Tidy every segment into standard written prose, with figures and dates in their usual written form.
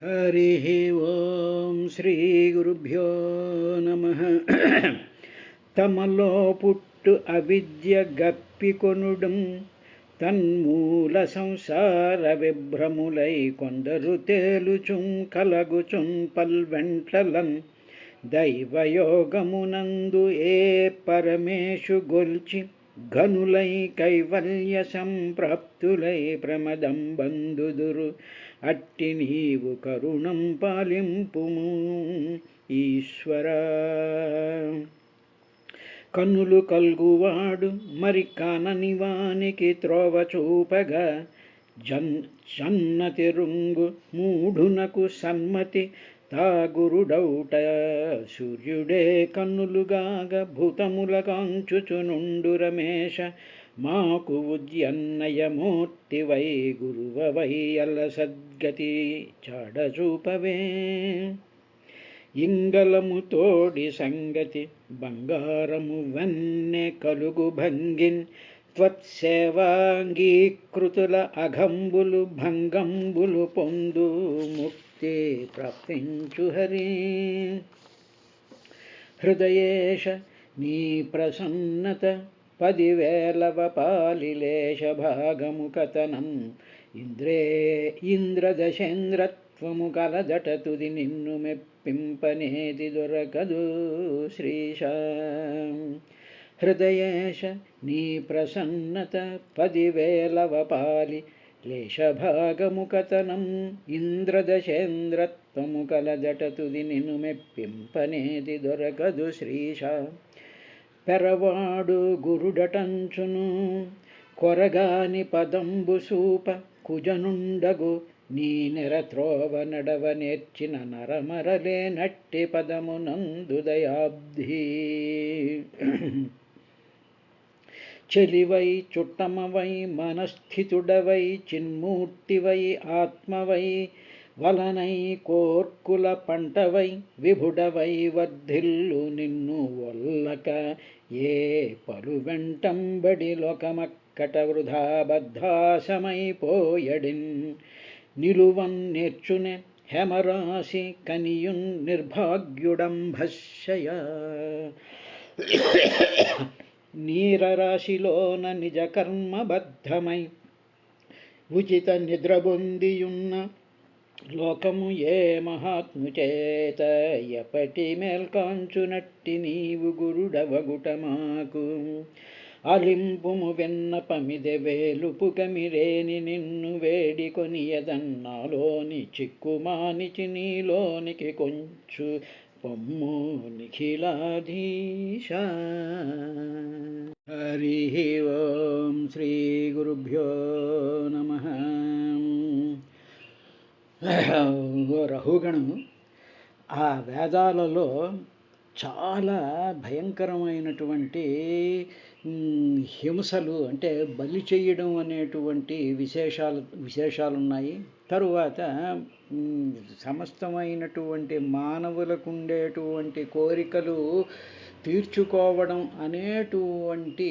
हरिः ఓం శ్రీ గురుభ్యో నమః. తమలో పుట్టు అవిద్య గప్పికొనుడం తన్మూల సంసార విభ్రములై కొందరు తేలుచున్ కలగుచున్ పల్వెంట్లలన్ దైవయోగమునందు ఏ పరమేశు గొల్చి ఘనులై కైవల్య సంప్రాప్తులై ప్రమదం బంధుదురు. అట్టి నీవు కరుణం పాలింపుము ఈశ్వరా. కన్నులు కల్గువాడు మరి కానని వానికి త్రోవ చూపగా జన్నతి రుంగు మూఢునకు సన్మతి తాగురుడౌట. సూర్యుడే కన్నులుగాగ భూతముల కాంచుచునుండు రమేశ. మాకు ఉద్యన్నయమూర్తివై గురువవై అల్ల సద్గతి చాడచూపవే. ఇంగళము తోడి సంగతి బంగారము వన్నె కలుగు భంగిన్ త్వత్సేవాంగీకృతుల అఘంబులు భంగంబులు పొందు ముక్తి ప్రాప్తించు హరి. హృదయేశ నీ ప్రసన్నత 10,000 పాలిలేశ భాగము కథనం. ఇంద్రదశేంద్రత్వము కలదట తుది నిన్ను మెప్పింపనేది దొరకదు శ్రీశ. హృదయేశ నీ ప్రసన్నత 10,000 పాలి లేశభాగము కథనం. ఇంద్రదశేంద్రత్వము కలదట తుది నిన్ను మెప్పింపనేది దొరకదు శ్రీశ. పెరవాడు గురుడటంచును కొరగాని పదంబు సూప కుజనుండగు నీ నెరత్రోవ నడవ నేర్చిన నరమరలే నట్టి పదమునందు దయాబ్ధి. చెలివై చుట్టమవై మనస్థితుడవై చిన్మూర్తివై ఆత్మవై వలనై కోర్కుల పంటవై విభుడవై వర్ధిల్లు నిన్ను వల్లక ఏ పలు వెంటంబడి లోకమక్కట వృధా బద్ధాశమైపోయడిన్. నిలువన్ నేర్చునే హేమరాశి కనియున్ నిర్భాగ్యుడంభశయ. నీరరాశిలోన నిజ కర్మబద్ధమై ఉచిత నిద్రబొందియున్న లోకము ఏ మహాత్ముచేత ఎప్పటి మేల్కాంచునట్టి నీవు గురుడవగుట మాకు. అలింపుము విన్నపమిదె వేలుపుకమిరేని నిన్ను వేడికొనియదన్నాలోని చిక్కుమానిచి నీలోనికి కొంచు పొమ్ము నిఖిలాధీశ. హరి ఓం శ్రీ గురుభ్యో నమః. రహుగణము ఆ వేదాలలో చాలా భయంకరమైనటువంటి హింసలు అంటే బలి చేయడం అనేటువంటి విశేషాలున్నాయి. తరువాత సమస్తమైనటువంటి మానవులకు ఉండేటువంటి కోరికలు తీర్చుకోవడం అనేటువంటి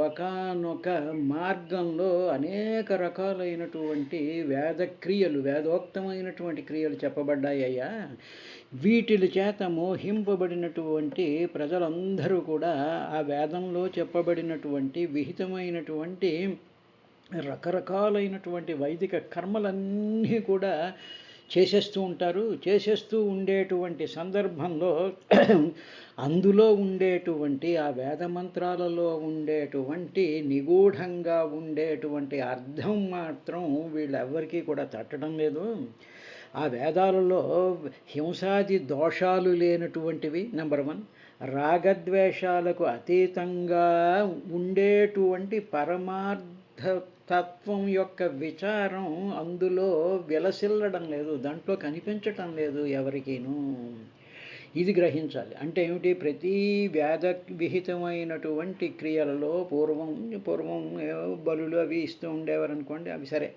ఒకానొక మార్గంలో అనేక రకాలైనటువంటి వేదోక్తమైనటువంటి క్రియలు చెప్పబడ్డాయ్యా. వీటి చేత మోహింపబడినటువంటి ప్రజలందరూ కూడా ఆ వేదంలో చెప్పబడినటువంటి విహితమైనటువంటి రకరకాలైనటువంటి వైదిక కర్మలన్నీ కూడా చేసేస్తూ ఉంటారు. చేసేస్తూ ఉండేటువంటి సందర్భంలో అందులో ఉండేటువంటి ఆ వేదమంత్రాలలో ఉండేటువంటి నిగూఢంగా ఉండేటువంటి అర్థం మాత్రం వీళ్ళెవ్వరికీ కూడా తట్టడం లేదు. ఆ వేదాలలో హింసాది దోషాలు లేనటువంటివి నెంబర్ 1. రాగద్వేషాలకు అతీతంగా ఉండేటువంటి పరమార్థ తత్వం యొక్క విచారం అందులో విలసిల్లడం లేదు, దాంట్లో కనిపించటం లేదు ఎవరికీను. ఇది గ్రహించాలి. అంటే ఏమిటి? ప్రతి వేద విహితమైనటువంటి క్రియలలో పూర్వం బలులు అవి ఇస్తూ ఉండేవారు అనుకోండి, అవి సరే.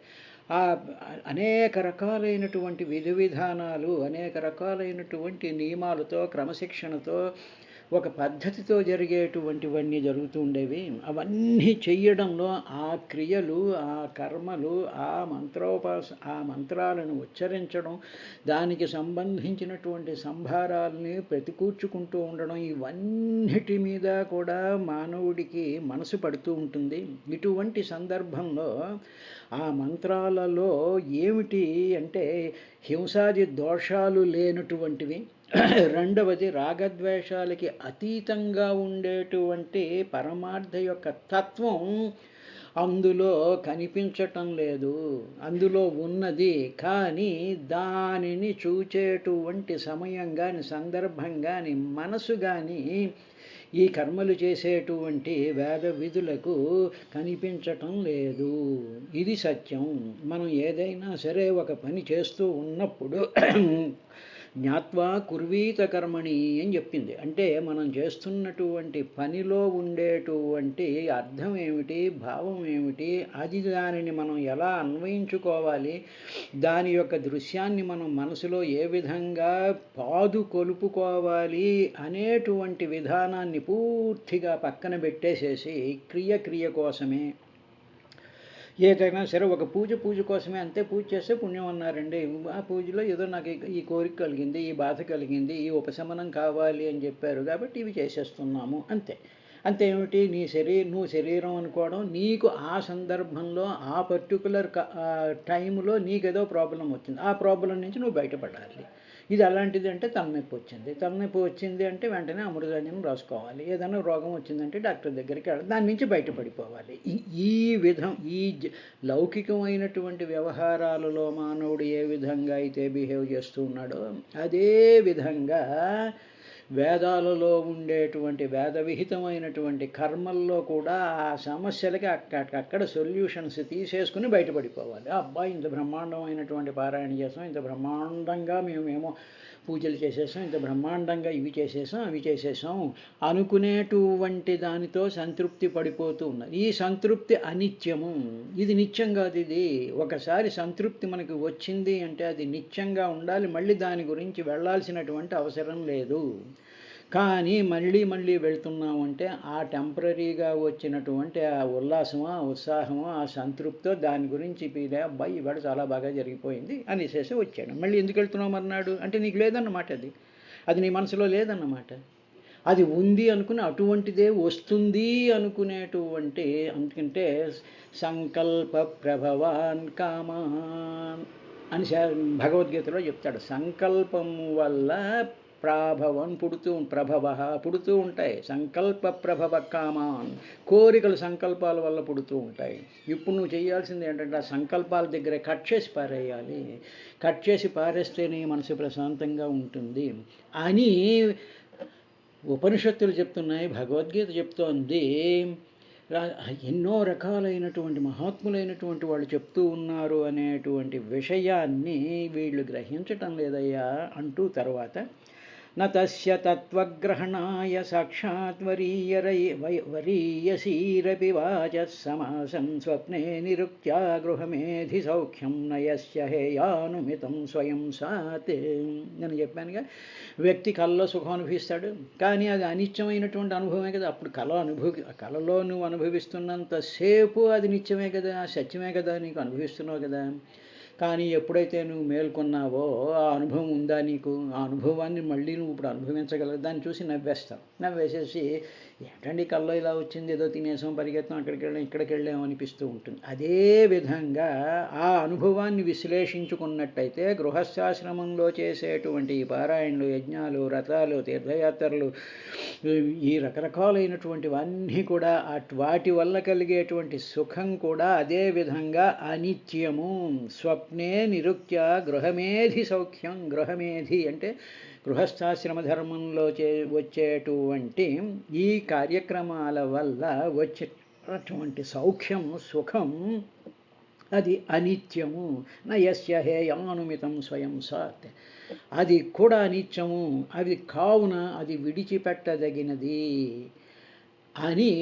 అనేక రకాలైనటువంటి విధి విధానాలు అనేక రకాలైనటువంటి నియమాలతో క్రమశిక్షణతో ఒక పద్ధతితో జరిగేటువంటివన్నీ జరుగుతూ ఉండేవి. అవన్నీ చెయ్యడంలో ఆ క్రియలు, ఆ కర్మలు, ఆ మంత్రాలను ఉచ్చరించడం, దానికి సంబంధించినటువంటి సంభారాల్ని ప్రతికూర్చుకుంటూ ఉండడం, ఇవన్నిటి మీద కూడా మానవుడికి మనసు పడుతూ ఉంటుంది. ఇటువంటి సందర్భంలో ఆ మంత్రాలలో ఏమిటి అంటే హింసాది దోషాలు లేనటువంటివి, రెండవది రాగద్వేషాలకి అతీతంగా ఉండేటువంటి పరమార్థ యొక్క తత్వం అందులో కనిపించటం లేదు. అందులో ఉన్నది, కానీ దానిని చూచేటువంటి సమయం కానీ, సందర్భం కానీ, మనసు కానీ ఈ కర్మలు చేసేటువంటి వేద విధులకు కనిపించటం లేదు. ఇది సత్యం. మనం ఏదైనా సరే ఒక పని చేస్తూ ఉన్నప్పుడు జ్ఞాత్వా కుర్వీత కర్మణి అని చెప్పింది. అంటే మనం చేస్తున్నటువంటి పనిలో ఉండేటువంటి అర్థం ఏమిటి, భావం ఏమిటి, అది దానిని మనం ఎలా అన్వయించుకోవాలి, దాని యొక్క దృశ్యాన్ని మనం మనసులో ఏ విధంగా కొలుపుకోవాలి అనేటువంటి విధానాన్ని పూర్తిగా పక్కన పెట్టేసేసి క్రియ కోసమే ఏదైనా సరే ఒక పూజ కోసమే అంతే. పూజ చేస్తే పుణ్యం అన్నారండి. ఆ పూజలో ఏదో నాకు ఈ కోరిక కలిగింది, ఈ బాధ కలిగింది, ఈ ఉపశమనం కావాలి అని చెప్పారు కాబట్టి ఇవి చేసేస్తున్నాము అంతే. అంతేమిటి, నువ్వు శరీరం అనుకోవడం, నీకు ఆ సందర్భంలో ఆ పర్టికులర్ టైంలో నీకేదో ప్రాబ్లం వచ్చింది, ఆ ప్రాబ్లం నుంచి నువ్వు బయటపడాలి. ఇది అలాంటిది అంటే తలనొప్పి వచ్చింది అంటే వెంటనే అమృతాంజనం రాసుకోవాలి. ఏదైనా రోగం వచ్చిందంటే డాక్టర్ దగ్గరికి వెళ్ళాలి, దాని నుంచి బయటపడిపోవాలి. ఈ విధం ఈ లౌకికమైనటువంటి వ్యవహారాలలో మానవుడు ఏ విధంగా అయితే బిహేవ్ చేస్తూ ఉన్నాడో అదే విధంగా వేదాలలో ఉండేటువంటి వేదవిహితమైనటువంటి కర్మల్లో కూడా ఆ సమస్యలకి అక్కడ సొల్యూషన్స్ తీసేసుకుని బయటపడిపోవాలి. అబ్బాయి ఇంత బ్రహ్మాండమైనటువంటి పారాయణ చేసాం, ఇంత బ్రహ్మాండంగా మేమేమో పూజలు చేసేసాం, ఇంత బ్రహ్మాండంగా ఇవి చేసేసాం అవి చేసేసాం అనుకునేటువంటి దానితో సంతృప్తి పడిపోతూ ఉన్నది. ఈ సంతృప్తి అనిత్యము, ఇది నిత్యం కాదు. ఇది ఒకసారి సంతృప్తి మనకి వచ్చింది అంటే అది నిత్యంగా ఉండాలి, మళ్ళీ దాని గురించి వెళ్ళాల్సినటువంటి అవసరం లేదు. కానీ మళ్ళీ వెళ్తున్నాము అంటే ఆ టెంపరీగా వచ్చినటువంటి ఆ ఉల్లాసమో, ఉత్సాహమో, ఆ సంతృప్తితో దాని గురించి అబ్బాయి ఇవాళ చాలా బాగా జరిగిపోయింది అనేసేసి వచ్చాడు. మళ్ళీ ఎందుకు వెళ్తున్నాం అన్నాడు అంటే నీకు లేదన్నమాట, అది నీ మనసులో లేదన్నమాట. అది ఉంది అనుకుని అటువంటిదే వస్తుంది అనుకునేటువంటి, అందుకంటే సంకల్ప ప్రభవాన్ కామాన్ అని భగవద్గీతలో చెప్తాడు. సంకల్పం వల్ల పుడుతూ ఉంటాయి. సంకల్ప ప్రభవ కామాన్, కోరికలు సంకల్పాల వల్ల పుడుతూ ఉంటాయి. ఇప్పుడు నువ్వు చేయాల్సింది ఏంటంటే ఆ సంకల్పాల దగ్గరే కట్ చేసి పారేస్తే నీ మనసు ప్రశాంతంగా ఉంటుంది అని ఉపనిషత్తులు చెప్తున్నాయి, భగవద్గీత చెప్తోంది. ఎన్నో రకాలైనటువంటి మహాత్ములైనటువంటి వాళ్ళు చెప్తూ ఉన్నారు అనేటువంటి విషయాన్ని వీళ్ళు గ్రహించటం లేదయ్యా అంటూ తర్వాత నతస్య తత్వగ్రహణాయ సాక్షాత్ వరీయసీరపి వాచః సమాసన్ స్వప్నే నిరుక్త్యా గృహమేధి సౌఖ్యం నయస్య హేయానుమితం స్వయం సాత్. నేను చెప్పానుగా, వ్యక్తి కళలో సుఖం అనుభవిస్తాడు, కానీ అది అనిత్యమైనటువంటి అనుభవమే కదా. అప్పుడు కళలో నువ్వు అనుభవిస్తున్నంతసేపు అది నిత్యమే కదా, సత్యమే కదా, నీకు అనుభవిస్తున్నావు కదా. కానీ ఎప్పుడైతే నువ్వు మేల్కొన్నావో ఆ అనుభవం ఉందా నీకు, ఆ అనుభవాన్ని మళ్ళీ నువ్వు ఇప్పుడు అనుభవించగలవు. దాన్ని చూసి నవ్వేసేసి ఏంటండి కల్లో ఇలా వచ్చింది, ఏదో తినేసాం, పరిగెత్తాం, ఇక్కడికి వెళ్ళాం అనిపిస్తూ ఉంటుంది. అదే విధంగా ఆ అనుభవాన్ని విశ్లేషించుకున్నట్టయితే గృహస్థాశ్రమంలో చేసేటువంటి పారాయణలు, యజ్ఞాలు, వ్రతాలు, తీర్థయాత్రలు, ఈ రకరకాలైనటువంటివన్నీ కూడా వాటి వల్ల కలిగేటువంటి సుఖం కూడా అదే విధంగా అనిత్యము. స్వప్నే నిరుక్త్య గృహమేధి సౌఖ్యం. గృహమేధి అంటే గృహస్థాశ్రమ ధర్మంలో వచ్చేటువంటి ఈ కార్యక్రమాల వల్ల వచ్చేటువంటి సౌఖ్యం, సుఖం అది అనిత్యము. నయస్య హేయానుమితం స్వయం సాత్. అది కూడా అనిత్యము. అది కావున అది విడిచిపెట్టదగినది. అని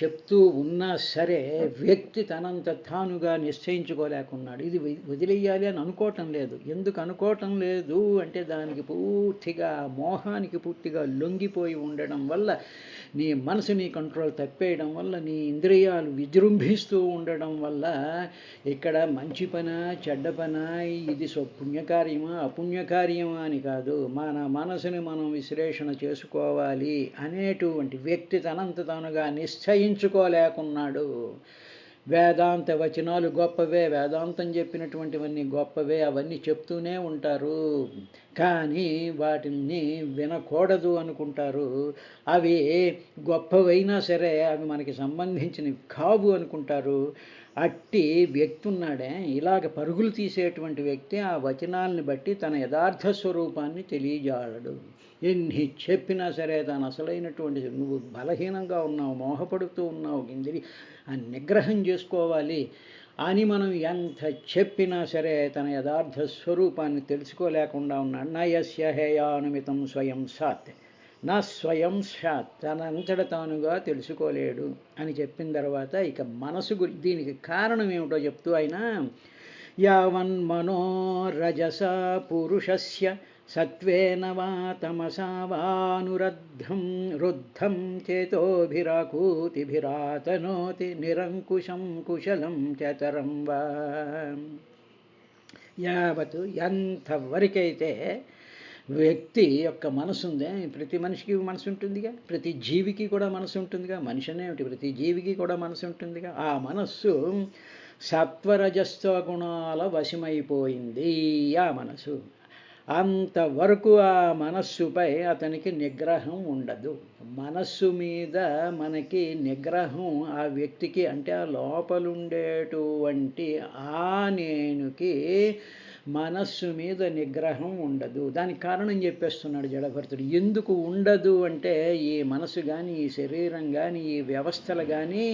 చెప్తూ ఉన్నా సరే వ్యక్తి తనంత తానుగా నిశ్చయించుకోలేకున్నాడు. ఇది వదిలేయాలి అని అనుకోవటం లేదు. ఎందుకు అనుకోవటం లేదు అంటే దానికి పూర్తిగా మోహానికి పూర్తిగా లొంగిపోయి ఉండడం వల్ల, నీ మనసు నీ కంట్రోల్ తప్పేయడం వల్ల, నీ ఇంద్రియాలు విజృంభిస్తూ ఉండడం వల్ల ఇక్కడ మంచి పన చెడ్డ పన, ఇది పుణ్యకార్యమా అపుణ్యకార్యమా అని కాదు, మన మనసుని మనం విశ్లేషణ చేసుకోవాలి అనేటువంటి వ్యక్తి తనంత తానుగా నిశ్చయించుకోలేకున్నాడు. వేదాంత వచనాలు గొప్పవే, వేదాంతం చెప్పినటువంటివన్నీ గొప్పవే, అవన్నీ చెప్తూనే ఉంటారు, కానీ వాటిని వినకూడదు అనుకుంటారు. అవి గొప్పవైనా సరే అవి మనకి సంబంధించినవి కావు అనుకుంటారు. అట్టి వ్యక్తి ఉన్నాడే, ఇలాగ పరుగులు తీసేటువంటి వ్యక్తి ఆ వచనాలని బట్టి తన యథార్థ స్వరూపాన్ని తెలియజాలడు. ఎన్ని చెప్పినా సరే తను అసలైనటువంటి, నువ్వు బలహీనంగా ఉన్నావు, మోహపడుతూ ఉన్నావు, నిగ్రహం చేసుకోవాలి అని మనం ఎంత చెప్పినా సరే తన యథార్థ స్వరూపాన్ని తెలుసుకోలేకుండా ఉన్నాడు. నయస్య హేయానుమితం స్వయం సాత్, నా స్వయం సాత్, తనంతట తానుగా తెలుసుకోలేడు అని చెప్పిన తర్వాత ఇక మనసు దీనికి కారణం ఏమిటో చెప్తూ ఆయన, యావన్ మనోరజస పురుషస్య సత్వేన వా తమసా రుద్ధం చేతోభిరాకూతిభిరాతనోతి నిరంకుశం కుశలం చతరం వా. యావత్ ఎంతవరకైతే వ్యక్తి యొక్క మనసు ఉందే, ప్రతి మనిషికి మనసు ఉంటుందిగా, ప్రతి జీవికి కూడా మనసు ఉంటుందిగా, మనిషి అనేమిటి ప్రతి జీవికి కూడా మనసు ఉంటుందిగా, ఆ మనస్సు సత్వరజస్వ గుణాల వశమైపోయింది. ఆ మనసు అంతవరకు ఆ మనస్సుపై అతనికి నిగ్రహం ఉండదు. మనస్సు మీద మనకి నిగ్రహం ఆ వ్యక్తికి, అంటే ఆ లోపలుండేటువంటి ఆ నేనుకి మనస్సు మీద నిగ్రహం ఉండదు. దానికి కారణం చెప్పేస్తున్నాడు జడభరతుడు. ఎందుకు ఉండదు అంటే ఈ మనసు కానీ, ఈ శరీరం కానీ, ఈ వ్యవస్థలు కానీ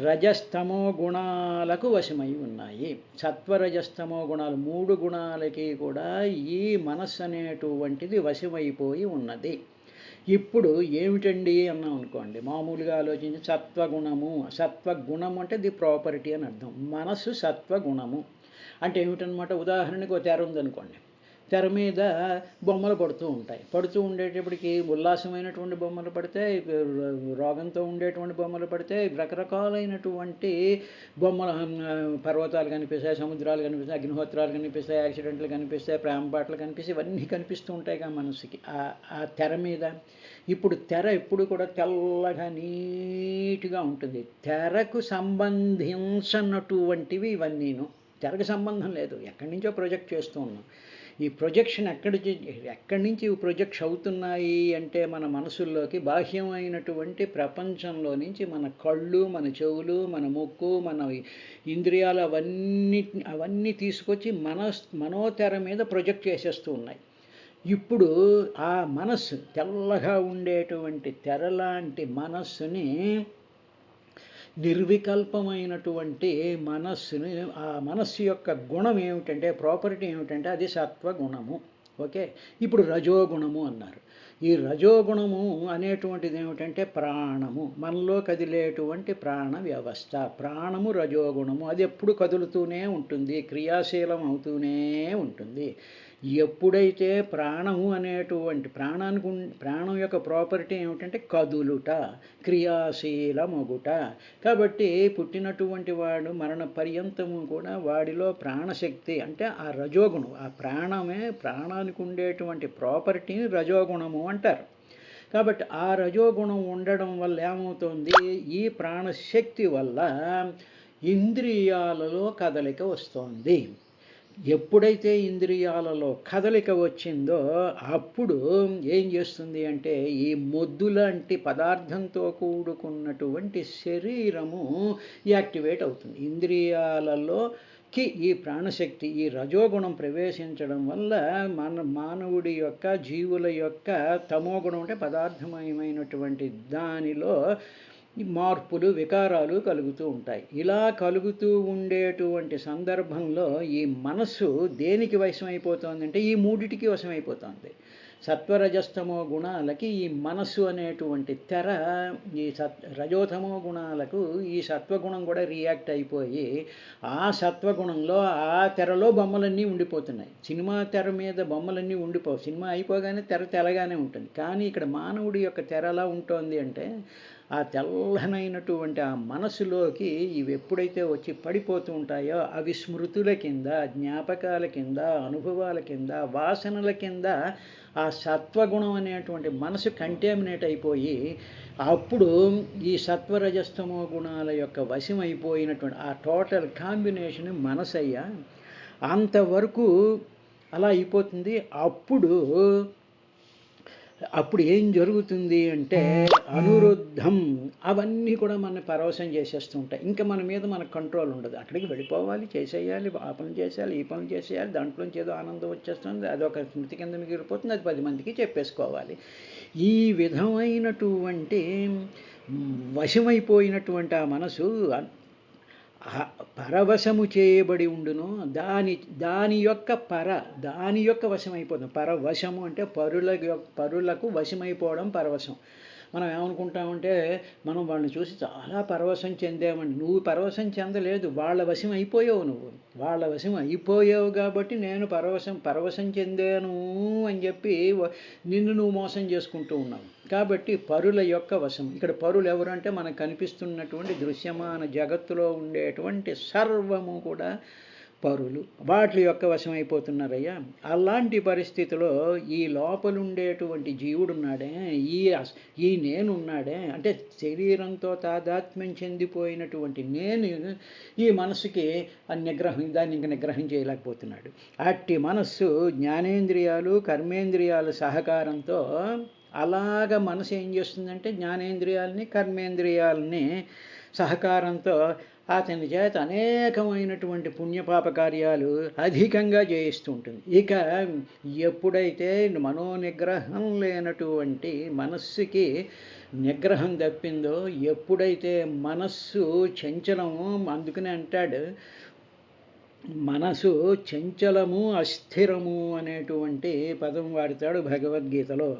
రజస్తమో గుణాలకు వశమై ఉన్నాయి. సత్వరజస్తమో గుణాలు, 3 గుణాలకి కూడా ఈ మనస్సు అనేటువంటిది వశమైపోయి ఉన్నది. ఇప్పుడు ఏమిటండి అన్నాం అనుకోండి, మామూలుగా ఆలోచించి సత్వగుణము, సత్వగుణము అంటే ది ప్రాపర్టీ అని అర్థం. మనస్సు సత్వగుణము అంటే ఏమిటనమాట, ఉదాహరణకు ఒక తెర ఉందనుకోండి, తెర మీద బొమ్మలు పడుతూ ఉంటాయి. పడుతూ ఉండేటప్పటికి ఉల్లాసమైనటువంటి బొమ్మలు పడతాయి, రోగంతో ఉండేటువంటి బొమ్మలు పడతాయి, రకరకాలైనటువంటి బొమ్మలు, పర్వతాలు కనిపిస్తాయి, సముద్రాలు కనిపిస్తాయి, అగ్నిహోత్రాలు కనిపిస్తాయి, యాక్సిడెంట్లు కనిపిస్తాయి, ప్రేమ పాటలు కనిపిస్తాయి, ఇవన్నీ కనిపిస్తూ ఉంటాయి కదా మనసుకి ఆ తెర మీద. ఇప్పుడు తెర ఎప్పుడు కూడా తెల్లగా నీట్గా ఉంటుంది. తెరకు సంబంధించినటువంటివి ఇవన్నీను, తెరకు సంబంధం లేదు, ఎక్కడి నుంచో ప్రొజెక్ట్ చేస్తూ ఉన్నాం. ఈ ప్రొజెక్షన్ ఎక్కడి నుంచి ప్రొజెక్ట్స్ అవుతున్నాయి అంటే మన మనసుల్లోకి, బాహ్యమైనటువంటి ప్రపంచంలో నుంచి మన కళ్ళు, మన చెవులు, మన ముక్కు, మన ఇంద్రియాలు అవన్నీ తీసుకొచ్చి మనోతెర మీద ప్రొజెక్ట్ చేసేస్తూ ఉన్నాయి. ఇప్పుడు ఆ మనస్సు, తెల్లగా ఉండేటువంటి తెరలాంటి మనస్సుని, నిర్వికల్పమైనటువంటి మనస్సుని, ఆ మనస్సు యొక్క గుణం ఏమిటంటే, ప్రాపర్టీ ఏమిటంటే అది సత్వగుణము. ఓకే, ఇప్పుడు రజోగుణము అన్నారు. ఈ రజోగుణము అనేటువంటిది ఏమిటంటే ప్రాణము, మనలో కదిలేటువంటి ప్రాణ వ్యవస్థ, ప్రాణము రజోగుణము. అది ఎప్పుడు కదులుతూనే ఉంటుంది, క్రియాశీలం అవుతూనే ఉంటుంది. ఎప్పుడైతే ప్రాణము అనేటువంటి ప్రాణం యొక్క ప్రాపర్టీ ఏమిటంటే కదులుట, క్రియాశీలమొగుట. కాబట్టి పుట్టినటువంటి వాడు మరణ పర్యంతము కూడా వాడిలో ప్రాణశక్తి అంటే ఆ రజోగుణం, ఆ ప్రాణమే, ప్రాణానికి ఉండేటువంటి ప్రాపర్టీని రజోగుణము అంటారు. కాబట్టి ఆ రజోగుణం ఉండడం వల్ల ఏమవుతుంది, ఈ ప్రాణశక్తి వల్ల ఇంద్రియాలలో కదలిక వస్తోంది. ఎప్పుడైతే ఇంద్రియాలలో కదలిక వచ్చిందో అప్పుడు ఏం చేస్తుంది అంటే, ఈ మొద్దులాంటి పదార్థంతో కూడుకున్నటువంటి శరీరము యాక్టివేట్ అవుతుంది. ఇంద్రియాలలోకి ఈ ప్రాణశక్తి, ఈ రజోగుణం ప్రవేశించడం వల్ల మానవుడి యొక్క, జీవుల యొక్క తమోగుణం అంటే పదార్థమయమైనటువంటి దానిలో ఈ మార్పులు వికారాలు కలుగుతూ ఉంటాయి. ఇలా కలుగుతూ ఉండేటువంటి సందర్భంలో ఈ మనస్సు దేనికి వశమైపోతుందంటే ఈ మూడిటికి వశమైపోతుంది. సత్వరజస్తమో గుణాలకి ఈ మనస్సు అనేటువంటి తెర, ఈ రజోతమో గుణాలకు ఈ సత్వగుణం కూడా రియాక్ట్ అయిపోయి ఆ సత్వగుణంలో ఆ తెరలో బొమ్మలన్నీ ఉండిపోతున్నాయి. సినిమా తెర మీద బొమ్మలన్నీ ఉండిపోవు, సినిమా అయిపోగానే తెర తెల్లగానే ఉంటుంది. కానీ ఇక్కడ మానవుడి యొక్క తెర ఎలా ఉంటుంది అంటే ఆ తెల్లనైనటువంటి ఆ మనసులోకి ఇవి ఎప్పుడైతే వచ్చి పడిపోతూ ఉంటాయో అవి స్మృతుల కింద, జ్ఞాపకాల కింద, అనుభవాల కింద, వాసనల కింద ఆ సత్వగుణం అనేటువంటి మనసు కంటామినేట్ అయిపోయి అప్పుడు ఈ సత్వరజస్తమో గుణాల యొక్క వశం అయిపోయినటువంటి ఆ టోటల్ కాంబినేషన్ మనసు అయ్యా అంతవరకు అలా అయిపోతుంది. అప్పుడు ఏం జరుగుతుంది అంటే అనురుద్ధం అవన్నీ కూడా మన పరవశం చేసేస్తూ ఉంటాయి. ఇంకా మన మీద మనకు కంట్రోల్ ఉండదు. అక్కడికి వెళ్ళిపోవాలి, చేసేయాలి, ఆ పనులు చేసేయాలి, ఈ పనులు చేసేయాలి, దాంట్లోంచి ఏదో ఆనందం వచ్చేస్తుంది, అదొక స్మృతి కింద మిగిలిపోతుంది, అది 10 మందికి చెప్పేసుకోవాలి. ఈ విధమైనటువంటి వశమైపోయినటువంటి ఆ మనసు పరవశము చేయబడి ఉండును. దాని యొక్క వశమైపోతుంది. పరవశము అంటే పరులకు వశమైపోవడం పరవశం. మనం ఏమనుకుంటామంటే మనం వాళ్ళని చూసి చాలా పరవశం చెందామండి. నువ్వు పరవశం చెందలేదు, వాళ్ళ వశం అయిపోయావు. నువ్వు వాళ్ళ వశం అయిపోయావు కాబట్టి నేను పరవశం చెందాను అని చెప్పి నిన్ను నువ్వు మోసం చేసుకుంటూ ఉన్నావు. కాబట్టి పరుల యొక్క వశం. ఇక్కడ పరులు ఎవరు అంటే మనకు కనిపిస్తున్నటువంటి దృశ్యమాన జగత్తులో ఉండేటువంటి సర్వము కూడా పరులు, వాటి యొక్క వశమైపోతున్నారయ్యా. అలాంటి పరిస్థితిలో ఈ లోపలుండేటువంటి జీవుడున్నాడే, ఈ నేనున్నాడే అంటే శరీరంతో తాదాత్మ్యం చెందిపోయినటువంటి నేను ఈ మనసుకి దాన్ని ఇంక నిగ్రహం చేయలేకపోతున్నాడు. అట్టి మనస్సు జ్ఞానేంద్రియాలు కర్మేంద్రియాల సహకారంతో అలాగ మనసు ఏం చేస్తుందంటే జ్ఞానేంద్రియాలని కర్మేంద్రియాలని సహకారంతో అతని చేత అనేకమైనటువంటి పుణ్యపాప కార్యాలు అధికంగా చేయిస్తూ ఉంటుంది. ఇక ఎప్పుడైతే మనోనిగ్రహం లేనటువంటి మనస్సుకి నిగ్రహం తప్పిందో, ఎప్పుడైతే మనస్సు చంచలము, అందుకనే అంటాడు మనసు చంచలము అస్థిరము అనేటువంటి పదం వాడతాడు భగవద్గీతలో.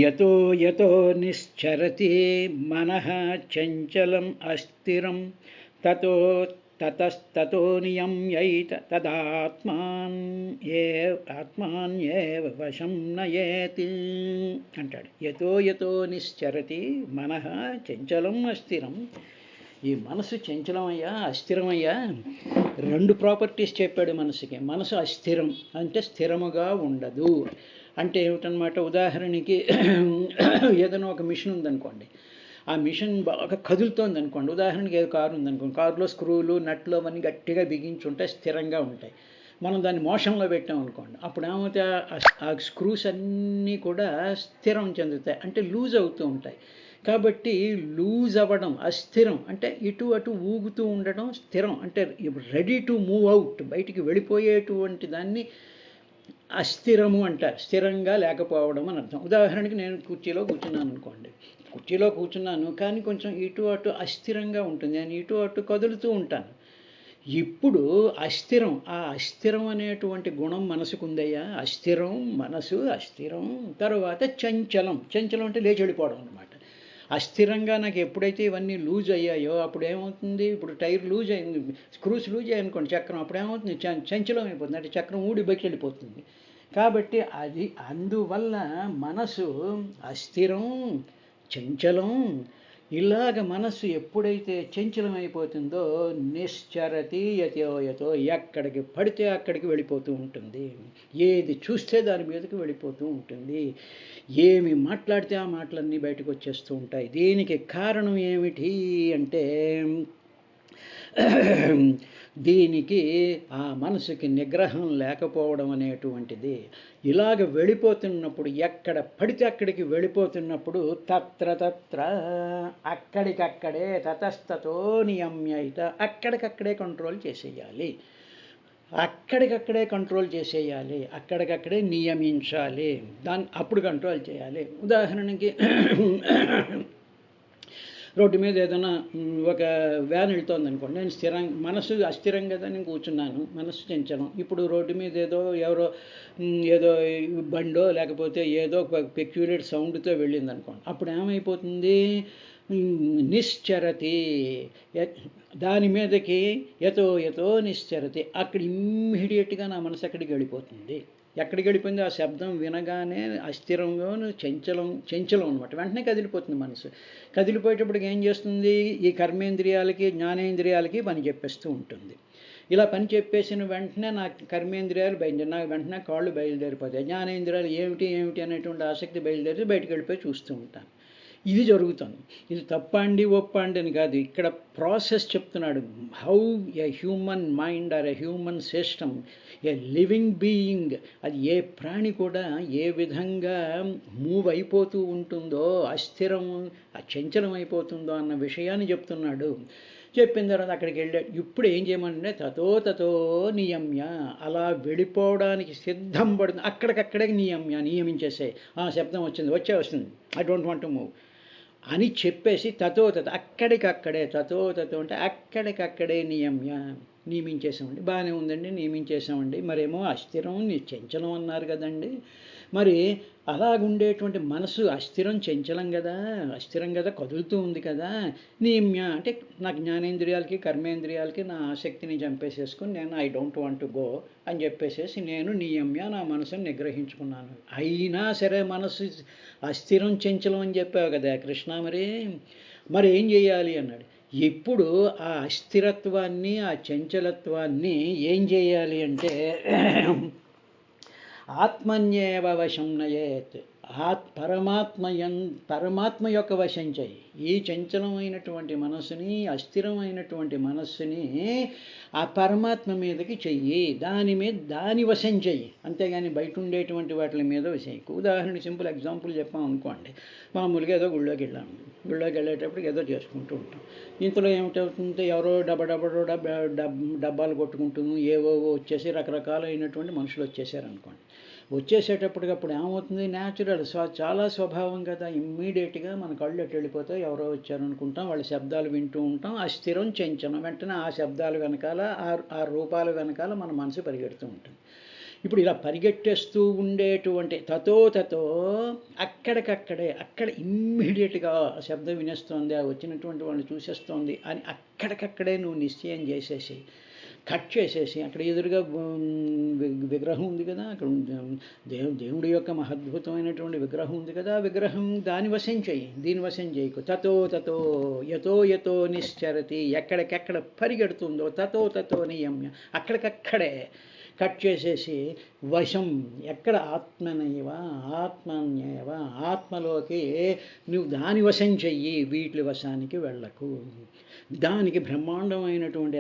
యతో యతో నిశ్చరతి మనః చంచలం అస్థిరం తతస్తతో నియమ్యైత ఆత్మాన్యేవ వశం నయేతి అంటాడు. యతో యతో నిశ్చరతి మనః చంచలం అస్థిరం. ఈ మనసు చంచలమయ్యా, అస్థిరమయ్యా. 2 ప్రాపర్టీస్ చెప్పాడు మనసుకి. మనసు అస్థిరం అంటే స్థిరముగా ఉండదు అంటే ఏమిటనమాట, ఉదాహరణకి ఏదైనా ఒక మిషన్ ఉందనుకోండి, ఆ మిషన్ బాగా కదులుతోంది అనుకోండి. ఉదాహరణకి ఏదో కారు ఉందనుకోండి, కారులో స్క్రూలు నట్లు అవన్నీ గట్టిగా బిగించుంటాయి, స్థిరంగా ఉంటాయి. మనం దాన్ని మోషన్లో పెట్టాం అనుకోండి, అప్పుడు ఏమవుతాయి, ఆ స్క్రూస్ అన్నీ కూడా స్థిరం చెందుతాయి, అంటే లూజ్ అవుతూ ఉంటాయి. కాబట్టి లూజ్ అవ్వడం అస్థిరం అంటే ఇటు అటు ఊగుతూ ఉండడం, స్థిరం అంటే రెడీ టు మూవ్ అవుట్, బయటికి వెళ్ళిపోయేటువంటి దాన్ని అస్థిరము అంటారు. స్థిరంగా లేకపోవడం అని అర్థం. ఉదాహరణకి నేను కుర్చీలో కూర్చున్నాను అనుకోండి, కుర్చీలో కూర్చున్నాను కానీ కొంచెం ఇటు అటు అస్థిరంగా ఉంటుంది, నేను ఇటు అటు కదులుతూ ఉంటాను. ఇప్పుడు అస్థిరం, ఆ అస్థిరం అనేటువంటి గుణం మనసుకుందయ్యా. అస్థిరం మనసు, అస్థిరం. తర్వాత చంచలం, చంచలం అంటే లేచి వెళ్ళిపోవడం అనమాట. అస్థిరంగా నాకు ఎప్పుడైతే ఇవన్నీ లూజ్ అయ్యాయో అప్పుడు ఏమవుతుంది, ఇప్పుడు టైర్ లూజ్ అయింది, స్క్రూస్ లూజ్ అయ్యాయనుకోండి, చక్రం అప్పుడు ఏమవుతుంది, చంచలం అయిపోతుంది, అంటే చక్రం ఊడి బయటికి వెళ్ళిపోతుంది. కాబట్టి అందువల్ల మనసు అస్థిరం చంచలం. ఇలాగ మనస్సు ఎప్పుడైతే చంచలమైపోతుందో నిశ్చరతి యతో ఎక్కడికి పడితే అక్కడికి వెళ్ళిపోతూ ఉంటుంది. ఏది చూస్తే దాని మీదకి వెళ్ళిపోతూ ఉంటుంది. ఏమి మాట్లాడితే ఆ మాటలన్నీ బయటకు వచ్చేస్తూ ఉంటాయి. దీనికి కారణం ఏమిటి అంటే దీనికి ఆ మనసుకి నిగ్రహం లేకపోవడం అనేటువంటిది. ఇలాగ వెళ్ళిపోతున్నప్పుడు, ఎక్కడ పడితే అక్కడికి వెళ్ళిపోతున్నప్పుడు తత్ర అక్కడికక్కడే తతస్తతో నియమ్యైత అక్కడికక్కడే కంట్రోల్ చేసేయాలి, అక్కడికక్కడే నియమించాలి, అప్పుడు కంట్రోల్ చేయాలి. ఉదాహరణకి రోడ్డు మీద ఏదైనా ఒక వ్యాన్ వెళ్తోంది అనుకోండి, నేను మనసు అస్థిరం కదా, నేను కూర్చున్నాను, మనసు చంచలం. ఇప్పుడు రోడ్డు మీద ఎవరో ఏదో బండో లేకపోతే ఏదో పెక్యులేట్ సౌండ్తో వెళ్ళింది అనుకోండి, అప్పుడు ఏమైపోతుంది? నిశ్చరతి, దాని మీదకి యతో నిశ్చరతి, అక్కడ ఇమ్మీడియట్గా నా మనసు అక్కడికి వెళ్ళిపోతుంది. ఎక్కడికి వెళ్ళిపోయింది? ఆ శబ్దం వినగానే అస్థిరంగాను చంచలం అనమాట, వెంటనే కదిలిపోతుంది మనసు. కదిలిపోయేటప్పటికి ఏం చేస్తుంది? ఈ కర్మేంద్రియాలకి జ్ఞానేంద్రియాలకి పని చెప్పేస్తూ ఉంటుంది. ఇలా పని చెప్పేసిన వెంటనే నా కర్మేంద్రియాలు నాకు వెంటనే కాళ్ళు బయలుదేరిపోతాయి. జ్ఞానేంద్రియాలు ఏమిటి అనేటువంటి ఆసక్తి బయలుదేరి బయటకు వెళ్ళిపోయి చూస్తూ ఉంటాను. ఇది జరుగుతుంది. ఇది తప్పండి ఒప్పండి అని కాదు, ఇక్కడ ప్రాసెస్ చెప్తున్నాడు. How a human mind or a human system, a living being, అది ఏ ప్రాణి కూడా ఏ విధంగా మూవ్ అయిపోతూ ఉంటుందో, అస్థిరం చంచలం అయిపోతుందో అన్న విషయాన్ని చెప్తున్నాడు. చెప్పిన తర్వాత అక్కడికి వెళ్ళాడు. ఇప్పుడు ఏం చేయమంటే తతో నియమ్య, అలా వెళ్ళిపోవడానికి సిద్ధం పడుతుంది. అక్కడికక్కడే నియమించేసే. ఆ శబ్దం వస్తుంది, వస్తుంది, I don't want to move అని చెప్పేసి తతో అక్కడికక్కడే, తతో అంటే అక్కడికక్కడే నియమించేసామండి. బాగానే ఉందండి, నియమించేసామండి. మరేమో అస్థిరం చంచలం అన్నారు కదండి, మరి అలాగుండేటువంటి మనసు అస్థిరం చంచలం కదా, కదులుతూ ఉంది కదా. నియమ్య అంటే నా జ్ఞానేంద్రియాలకి కర్మేంద్రియాలకి నా ఆసక్తిని చంపేసేసుకుని నేను I don't want to go అని చెప్పేసేసి నేను నియమ్య నా మనసుని నిగ్రహించుకున్నాను. అయినా సరే మనసు అస్థిరం చంచలం అని చెప్పావు కదా కృష్ణ, మరి ఏం చేయాలి అన్నాడు. ఇప్పుడు ఆ అస్థిరత్వాన్ని ఆ చంచలత్వాన్ని ఏం చేయాలి అంటే ఆత్మన్యేవ వశం నయేత్, పరమాత్మ యొక్క వశం చేయి. ఈ చంచలమైనటువంటి మనస్సుని, అస్థిరమైనటువంటి మనస్సుని ఆ పరమాత్మ మీదకి చెయ్యి, దాని వశం చెయ్యి, అంతేగాని బయట ఉండేటువంటి వాటి మీద వశం. ఉదాహరణ సింపుల్ ఎగ్జాంపుల్ చెప్పాం అనుకోండి, మామూలుగా ఏదో గుళ్ళోకి వెళ్ళేటప్పటికి ఏదో చేసుకుంటూ ఉంటాం. ఇంతలో ఏమిటవుతుంటే ఎవరో డబ్బాలు కొట్టుకుంటూ ఏవో వచ్చేసి రకరకాలైనటువంటి మనుషులు వచ్చేసారనుకోండి. వచ్చేసేటప్పటికప్పుడు ఏమవుతుంది? న్యాచురల్ చాలా స్వభావం కదా, ఇమ్మీడియట్గా మన కళ్ళు ఎట్టు వెళ్ళిపోతాయి, ఎవరో వచ్చారనుకుంటాం, వాళ్ళ శబ్దాలు వింటూ ఉంటాం, అస్థిరం చంచలం, వెంటనే ఆ శబ్దాలు వెనకాల ఆ రూపాల వెనకాల మన మనసు పరిగెడుతూ ఉంటుంది. ఇప్పుడు ఇలా పరిగెట్టేస్తూ ఉండేటువంటి తతో అక్కడ ఇమ్మీడియట్గా శబ్దం వినేస్తోంది, వచ్చినటువంటి వాళ్ళని చూసేస్తోంది అని అక్కడికక్కడే నువ్వు నిశ్చయం చేసేసి కట్ చేసేసి, అక్కడ ఎదురుగా విగ్రహం ఉంది కదా, అక్కడ దేవుడి యొక్క మహద్భుతమైనటువంటి విగ్రహం ఉంది కదా, ఆ విగ్రహం దాని వశం చెయ్యి, దీని వశం చేయకు. తతో యతో నిశ్చరతి, ఎక్కడికెక్కడ పరిగెడుతుందో తతో నియమ్య, అక్కడికక్కడే కట్ చేసేసి వశం, ఎక్కడ ఆత్మన్యేవ ఆత్మలోకి నువ్వు దాని వశం చెయ్యి, వీటి వశానికి వెళ్ళకు. దానికి బ్రహ్మాండమైనటువంటి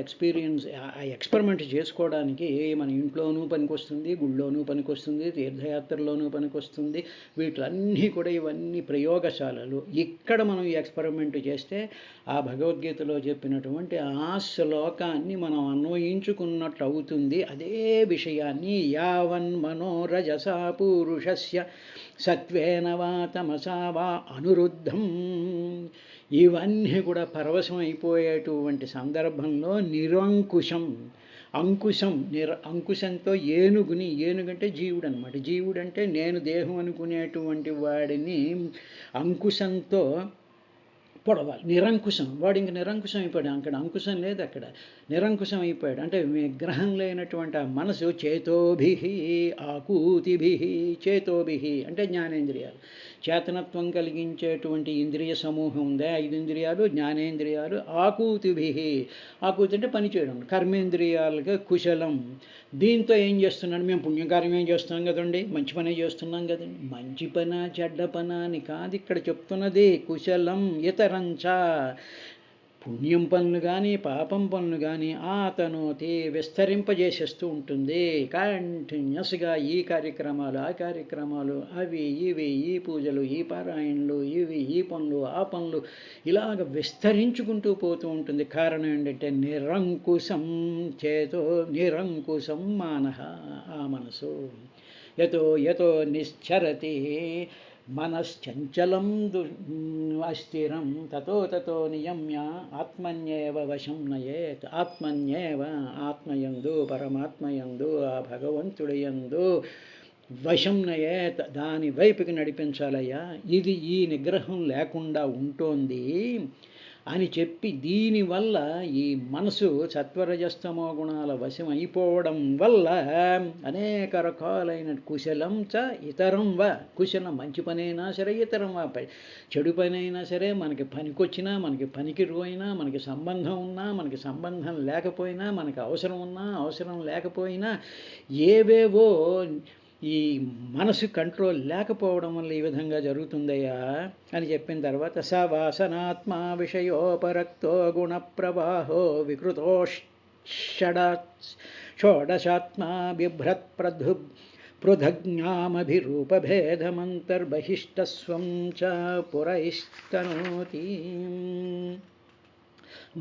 ఎక్స్పెరిమెంట్ చేసుకోవడానికి మన ఇంట్లోనూ పనికొస్తుంది, గుళ్ళోనూ పనికొస్తుంది, తీర్థయాత్రలోనూ పనికొస్తుంది. వీటిలన్నీ కూడా ఇవన్నీ ప్రయోగశాలలు. ఇక్కడ మనం ఈ ఎక్స్పెరిమెంట్ చేస్తే ఆ భగవద్గీతలో చెప్పినటువంటి ఆ శ్లోకాన్ని మనం అన్వయించుకున్నట్లు అవుతుంది. అదే విషయాన్ని యావన్ మనోరజసా పూరుషస్య సత్వేన వా తమసా వా అనురుద్ధం, ఇవన్నీ కూడా పరవశం అయిపోయేటువంటి సందర్భంలో అంకుశంతో ఏనుగంటే జీవుడు అనమాట. జీవుడు అంటే నేను దేహం అనుకునేటువంటి వాడిని అంకుశంతో పొడవాలి. నిరంకుశం, వాడు ఇంక నిరంకుశం అయిపోయాడు. అక్కడ అంకుశం లేదు, అక్కడ నిరంకుశం అయిపోయాడు. అంటే విగ్రహం లేనటువంటి ఆ మనసు చేతోభిహి అంటే జ్ఞానేంద్రియాలు, చేతనత్వం కలిగించేటువంటి ఇంద్రియ సమూహం ఉందే, 5 ఇంద్రియాలు, జ్ఞానేంద్రియాలు, ఆకూతి అంటే పని చేయడం, కర్మేంద్రియాలుగా కుశలం. దీంతో ఏం చేస్తున్నాడు? మేము పుణ్యకార్యం ఏం చేస్తున్నాం కదండి, మంచి పనే చేస్తున్నాం కదండి. మంచి పనా చెడ్డ పనా అని కాదు ఇక్కడ చెప్తున్నది. కుశలం ఇతరంచా, పుణ్యం పనులు కానీ పాపం పనులు కానీ ఆతనోతి విస్తరింపజేసేస్తూ ఉంటుంది. కంటిన్యూస్గా ఈ కార్యక్రమాలు ఆ కార్యక్రమాలు, అవి ఇవి, ఈ పూజలు, ఈ పారాయణలు, ఈ పనులు ఆ పనులు, ఇలాగ విస్తరించుకుంటూ పోతూ ఉంటుంది. కారణం ఏంటంటే నిరంకుశం మానః, ఆ మనసు యతో నిశ్చరతి మనశ్చంచలం అస్థిరం తతో తతో నియమ్య ఆత్మన్యేవ వశం నయేత్. ఆత్మన్యేవ, ఆత్మయందు, పరమాత్మయందు, ఆ భగవంతుడియందు వశం నయేత్, దాని వైపుకి నడిపించాలయ్యా. ఇది ఈ నిగ్రహం లేకుండా ఉంటోంది అని చెప్పి, దీనివల్ల ఈ మనసు సత్వరజస్తమో గుణాల వశం అయిపోవడం వల్ల అనేక రకాలైన కుశలం చ ఇతరం వా, కుశలం మంచి పనైనా సరే, ఇతరం వా చెడు పనైనా సరే, మనకి పనికొచ్చినా మనకి పనికి పోయినా, మనకి సంబంధం ఉన్నా మనకి సంబంధం లేకపోయినా, మనకి అవసరం ఉన్నా అవసరం లేకపోయినా, ఏవేవో ఈ మనసు కంట్రోల్ లేకపోవడం వల్ల ఈ విధంగా జరుగుతుందయ్యా అని చెప్పిన తర్వాత, స వాసనాత్మా విషయోపరక్తో గుణ ప్రవాహో షోడశాత్మా బిభ్రత్ పృథగ్జ్ఞామభిరూపభేదమంతర్బహిష్టస్వం చ పురైస్తనోతి.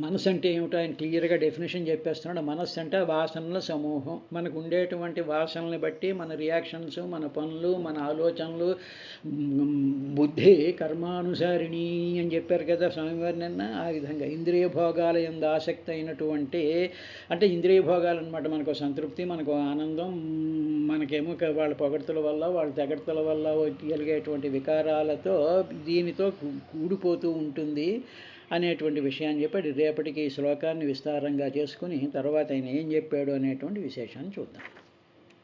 మనసు అంటే ఏమిటో ఆయన క్లియర్గా డెఫినేషన్ చెప్పేస్తున్నాడు. మనస్సు అంటే వాసనల సమూహం. మనకు ఉండేటువంటి వాసనల్ని బట్టి మన రియాక్షన్స్, మన పనులు, మన ఆలోచనలు, బుద్ధి కర్మానుసారిణి అని చెప్పారు కదా స్వామివారి నిన్న. ఆ విధంగా ఇంద్రియ భోగాల యందు ఆసక్తి అయినటువంటి, అంటే ఇంద్రియ భోగాలు అనమాట, మనకు సంతృప్తి, మనకు ఆనందం, మనకేమో వాళ్ళ పొగడ్తల వల్ల వాళ్ళ తెగడ్తల వల్ల కలిగేటువంటి వికారాలతో దీనితో కూడిపోతూ ఉంటుంది అనేటువంటి విషయాన్ని చెప్పాడు. రేపటికి ఈ శ్లోకాన్ని విస్తారంగా చేసుకుని తర్వాత ఆయన ఏం చెప్పాడు అనేటువంటి విశేషాన్ని చూద్దాం.